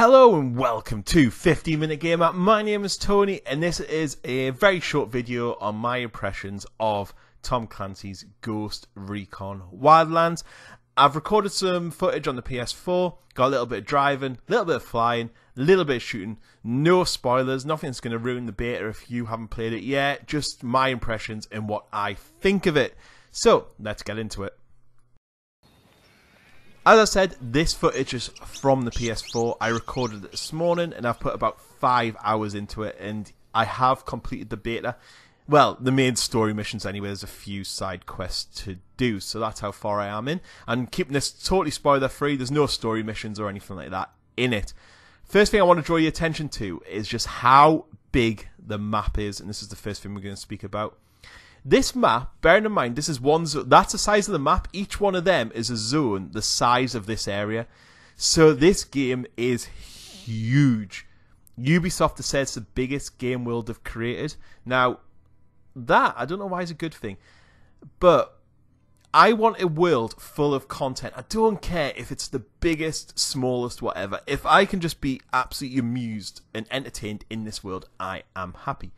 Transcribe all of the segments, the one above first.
Hello and welcome to 15-Minute Gamer. My name is Tony and this is a very short video on my impressions of Tom Clancy's Recon Wildlands. I've recorded some footage on the PS4, got a little bit of driving, a little bit of flying, a little bit of shooting, no spoilers, nothing's going to ruin the beta if you haven't played it yet, just my impressions and what I think of it. So, let's get into it. As I said, this footage is from the PS4. I recorded it this morning and I've put about 5 hours into it and I have completed the beta. Well, the main story missions anyway, there's a few side quests to do, so that's how far I am in. I'm keeping this totally spoiler free, there's no story missions or anything like that in it. First thing I want to draw your attention to is just how big the map is, and this is the first thing we're going to speak about. This map, bearing in mind, this is one zone, that's the size of the map, each one of them is a zone the size of this area. So this game is huge. Ubisoft has said it's the biggest game world they've created. Now, that, I don't know why it's a good thing, but I want a world full of content. I don't care if it's the biggest, smallest, whatever. If I can just be absolutely amused and entertained in this world, I am happy.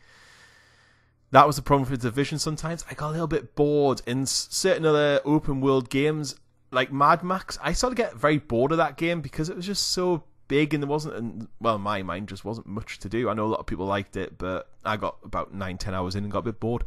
That was the problem with Division sometimes. I got a little bit bored in certain other open world games, like Mad Max. I sort of get very bored of that game because it was just so big and there wasn't, well, in my mind, just wasn't much to do. I know a lot of people liked it, but I got about 9-10 hours in and got a bit bored.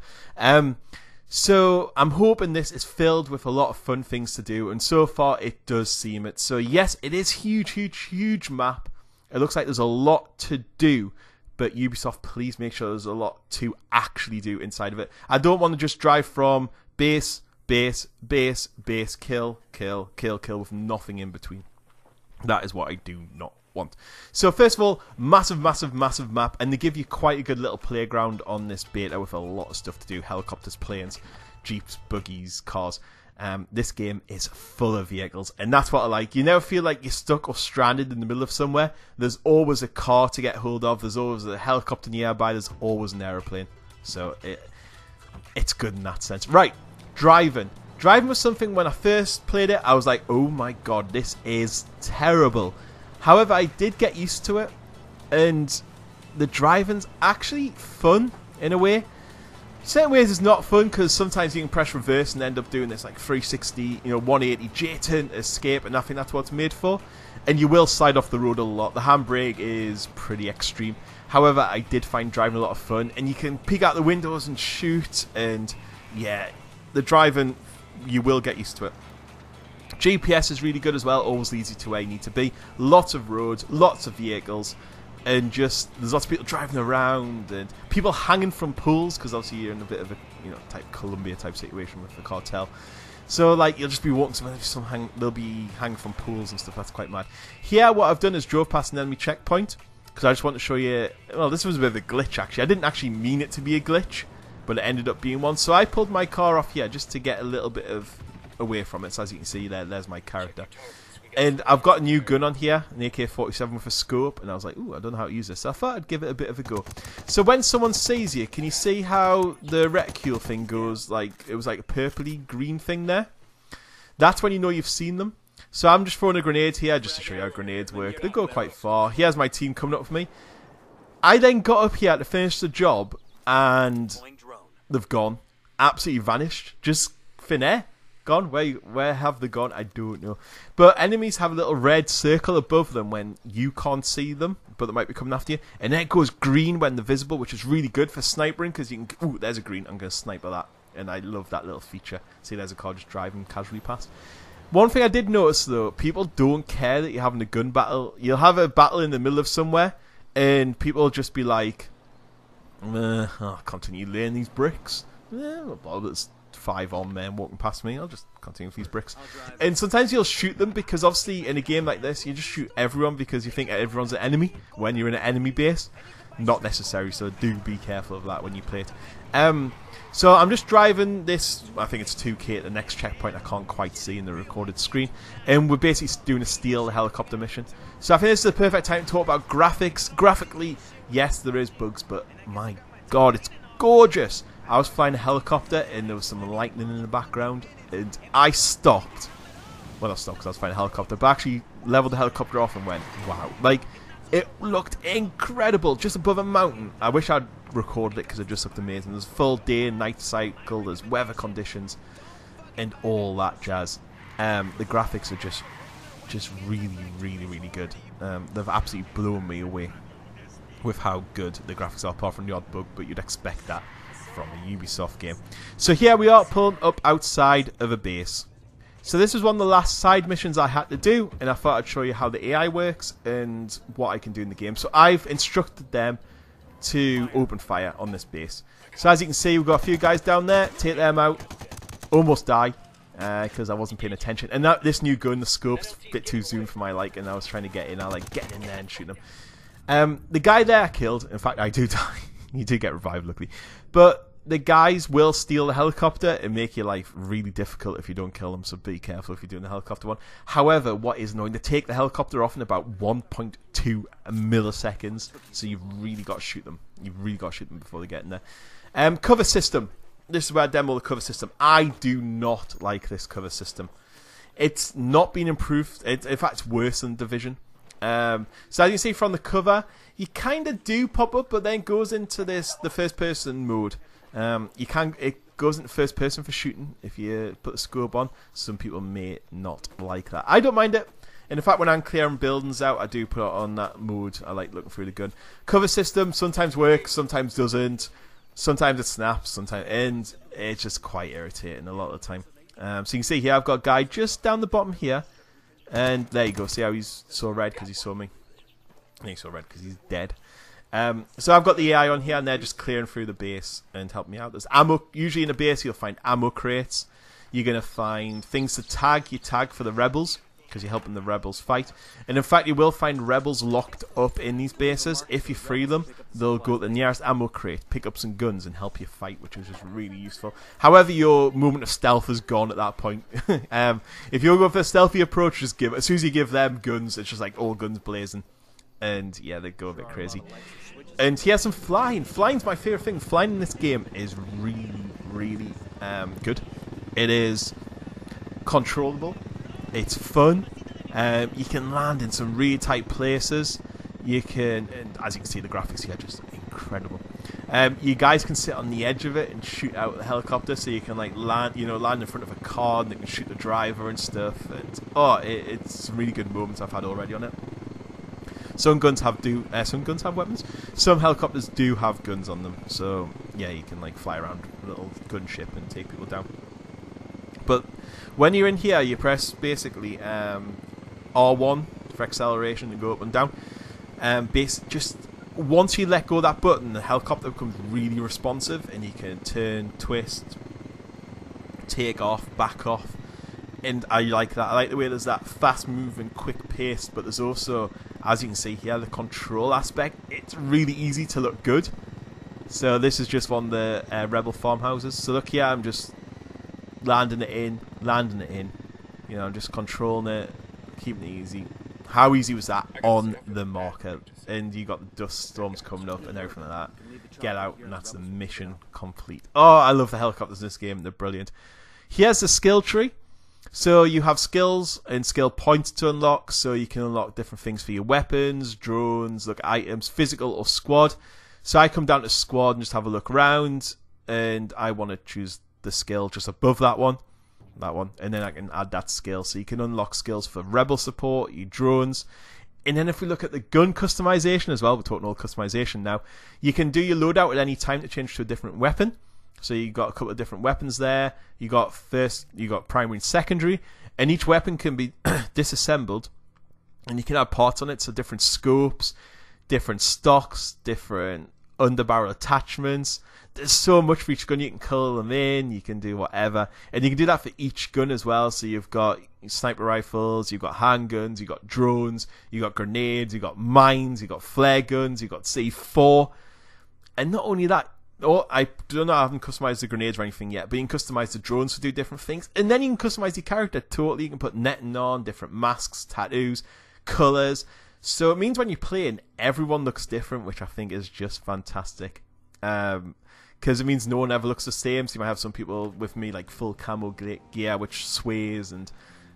So I'm hoping this is filled with a lot of fun things to do, and so far it does seem it. So yes, it is huge map. It looks like there's a lot to do. But Ubisoft, please make sure there's a lot to actually do inside of it. I don't want to just drive from base, kill with nothing in between. That is what I do not want. So first of all, massive map, and they give you quite a good little playground on this beta with a lot of stuff to do. Helicopters, planes, jeeps, buggies, cars. This game is full of vehicles, and that's what I like. You never feel like you're stuck or stranded in the middle of somewhere. There's always a car to get hold of, there's always a helicopter nearby, there's always an aeroplane. So it's good in that sense. Right, driving. Driving was something when I first played it, I was like, oh my god, this is terrible. However, I did get used to it, and the driving's actually fun in a way. Certain ways it's not fun because sometimes you can press reverse and end up doing this like 360, 180 J-turn escape, and I think that's what it's made for. And you will slide off the road a lot. The handbrake is pretty extreme. However, I did find driving a lot of fun, and you can peek out the windows and shoot, and yeah, the driving, you will get used to it. GPS is really good as well, always leads you to where you need to be. Lots of roads, lots of vehicles. And just, there's lots of people driving around and people hanging from pools because obviously you're in a bit of a, type Colombia type situation with the cartel. So like you'll just be walking somewhere, they'll be hanging from pools and stuff. That's quite mad. Here, what I've done is drove past an enemy checkpoint because I just want to show you. Well, this was a bit of a glitch actually. I didn't actually mean it to be a glitch, but it ended up being one. So I pulled my car off here just to get a little bit of away from it. So as you can see there's my character. And I've got a new gun on here, an AK-47 with a scope, and I was like, ooh, I don't know how to use this. So I thought I'd give it a bit of a go. So when someone sees you, can you see how the reticule thing goes? Like, it was like a purpley green thing there. That's when you know you've seen them. So I'm just throwing a grenade here, just to show you how grenades work. They go quite far. Here's my team coming up with me. I then got up here to finish the job, and they've gone. Absolutely vanished. Just thin air. Gone? Where have they gone? I don't know. But enemies have a little red circle above them when you can't see them, but they might be coming after you. And then it goes green when they're visible, which is really good for snipering because you can. Ooh, there's a green. I'm going to sniper that. And I love that little feature. See, there's a car just driving casually past. One thing I did notice though, people don't care that you're having a gun battle. You'll have a battle in the middle of somewhere, and people will just be like, I'll continue laying these bricks. There's 5 on men walking past me, I'll just continue with these bricks. And sometimes you'll shoot them because obviously in a game like this you just shoot everyone because you think everyone's an enemy when you're in an enemy base. Not necessary, so do be careful of that when you play it. So I'm just driving this, I think it's 2K at the next checkpoint, I can't quite see in the recorded screen, and we're basically doing a steal helicopter mission. So I think this is the perfect time to talk about graphics. Graphically, yes, there is bugs, but my god, it's gorgeous. I was flying a helicopter and there was some lightning in the background and I stopped. Well, I stopped because I was flying a helicopter, but I actually leveled the helicopter off and went, wow. Like, It looked incredible, just above a mountain. I wish I'd recorded it because it just looked amazing. There's a full day and night cycle, there's weather conditions, and all that jazz. The graphics are just really, really, really good. They've absolutely blown me away with how good the graphics are, apart from the odd bug, but you'd expect that from a Ubisoft game. So here we are pulling up outside of a base. So this was one of the last side missions I had to do, and I thought I'd show you how the AI works and what I can do in the game. So I've instructed them to open fire on this base. So as you can see, we've got a few guys down there. Take them out. Almost die because I wasn't paying attention. And this new gun, the scope's a bit too zoomed for my liking. I was trying to get in. I like getting in there and shooting them. The guy there I killed. In fact, I do die. You do get revived, luckily. But the guys will steal the helicopter and make your life really difficult if you don't kill them, so be careful if you're doing the helicopter one. However, what is annoying, they take the helicopter off in about 1.2 milliseconds, so you've really got to shoot them. You've really got to shoot them before they get in there. Cover system. This is where I demo the cover system. I do not like this cover system. It's not been improved. In fact, it's worse than Division. So as you can see from the cover, you kind of do pop up, but then goes into the first person mode. It goes into first person for shooting if you put the scope on. Some people may not like that. I don't mind it. And in fact, when I'm clearing buildings out, I do put it on that mode. I like looking through the gun. Cover system sometimes works, sometimes doesn't. Sometimes it snaps, sometimes, and it's just quite irritating a lot of the time. So you can see here, I've got a guy just down the bottom here, and there you go. See how he's so red because he saw me. And he's so red because he's dead. So I've got the AI on here, and they're just clearing through the base and help me out. There's ammo. Usually in a base, you'll find ammo crates. You're going to find things to tag. You tag for the rebels, because you're helping the rebels fight. And in fact, you will find rebels locked up in these bases. If you free them, they'll go to the nearest ammo crate, pick up some guns, and help you fight, which is just really useful. However, your moment of stealth is gone at that point. If you're going for a stealthy approach, just give it. As soon as you give them guns, it's just like all guns blazing. And yeah, they go a bit crazy. And he has some flying. Flying's my favourite thing. Flying in this game is really, really good. It is controllable. It's fun. You can land in some really tight places. You can, and as you can see, the graphics here are just incredible. You guys can sit on the edge of it and shoot out the helicopter, so you can like land in front of a car, and they can shoot the driver and stuff. And it's some really good moments I've had already on it. Some guns have weapons. Some helicopters do have guns on them. So yeah, you can like fly around a little gunship and take people down. But when you're in here, you press basically R1 for acceleration to go up and down. Just once you let go of that button, the helicopter becomes really responsive, and you can turn, twist, take off, back off. And I like that. I like the way there's that fast moving, quick pace, but there's also, as you can see here, the control aspect. It's really easy to look good. So this is just one of the rebel farmhouses. So look here, I'm just landing it in. You know, I'm just controlling it, keeping it easy. How easy was that on the marker? And you got the dust storms coming up and everything like that. Get out, and that's the mission complete. Oh, I love the helicopters in this game. They're brilliant. Here's the skill tree. So you have skills and skill points to unlock, so you can unlock different things for your weapons, drones, look at items, physical or squad. So I come down to squad and just have a look around, and I want to choose the skill just above that one, and then I can add that skill. So you can unlock skills for rebel support, your drones, and then if we look at the gun customization as well, we're talking all customization now, you can do your loadout at any time to change to a different weapon. So you got a couple of different weapons there. You got primary and secondary, and each weapon can be disassembled, and you can add parts on it. So different scopes, different stocks, different underbarrel attachments. There's so much for each gun. You can color them in. You can do whatever, and you can do that for each gun as well. So you've got sniper rifles, you've got handguns, you've got drones, you've got grenades, you've got mines, you've got flare guns, you've got C4, and not only that. Oh, I don't know, I haven't customized the grenades or anything yet, but you can customize the drones to do different things, and then you can customize your character totally. You can put netting on, different masks, tattoos, colors. So it means when you're playing, everyone looks different, which I think is just fantastic. Because it means no one ever looks the same. So you might have some people with me like full camo gear, which sways and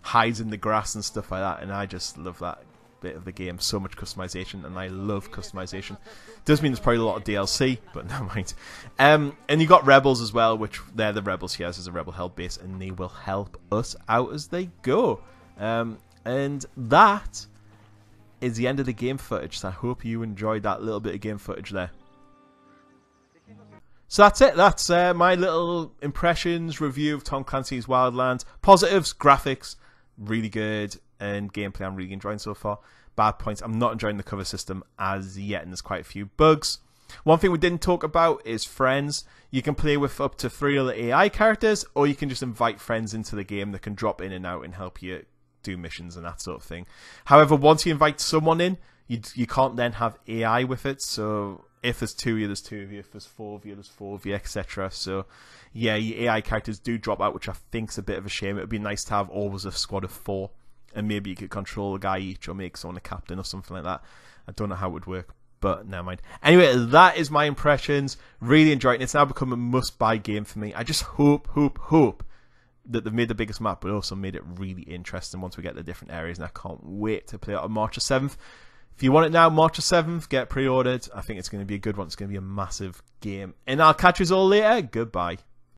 hides in the grass and stuff like that, and I just love that. bit of the game. So much customization, and I love customization. Does mean there's probably a lot of DLC, but never mind. And you got rebels as well, which they're the rebels here. This is a rebel held base, and they will help us out as they go. And that is the end of the game footage. So I hope you enjoyed that little bit of game footage there. So that's it. That's my little impressions review of Tom Clancy's Wildlands. Positives, graphics, really good, and gameplay I'm really enjoying so far. Bad points, I'm not enjoying the cover system as yet, and there's quite a few bugs. One thing we didn't talk about is friends. You can play with up to 3 other AI characters, or you can just invite friends into the game that can drop in and out and help you do missions and that sort of thing. However, once you invite someone in, you can't then have AI with it, so if there's 2 of you, there's 2 of you. If there's 4 of you, there's 4 of you, etc. So, yeah, your AI characters do drop out, which I think's a bit of a shame. It would be nice to have always a squad of 4, and maybe you could control a guy each, or make someone a captain or something like that. I don't know how it would work, but never mind. Anyway, that is my impressions. Really enjoying it. It's now become a must-buy game for me. I just hope that they've made the biggest map, but also made it really interesting once we get the different areas, and I can't wait to play it on March the 7th. If you want it now, March the 7th, get pre-ordered. I think it's going to be a good one. It's going to be a massive game. And I'll catch you all later. Goodbye.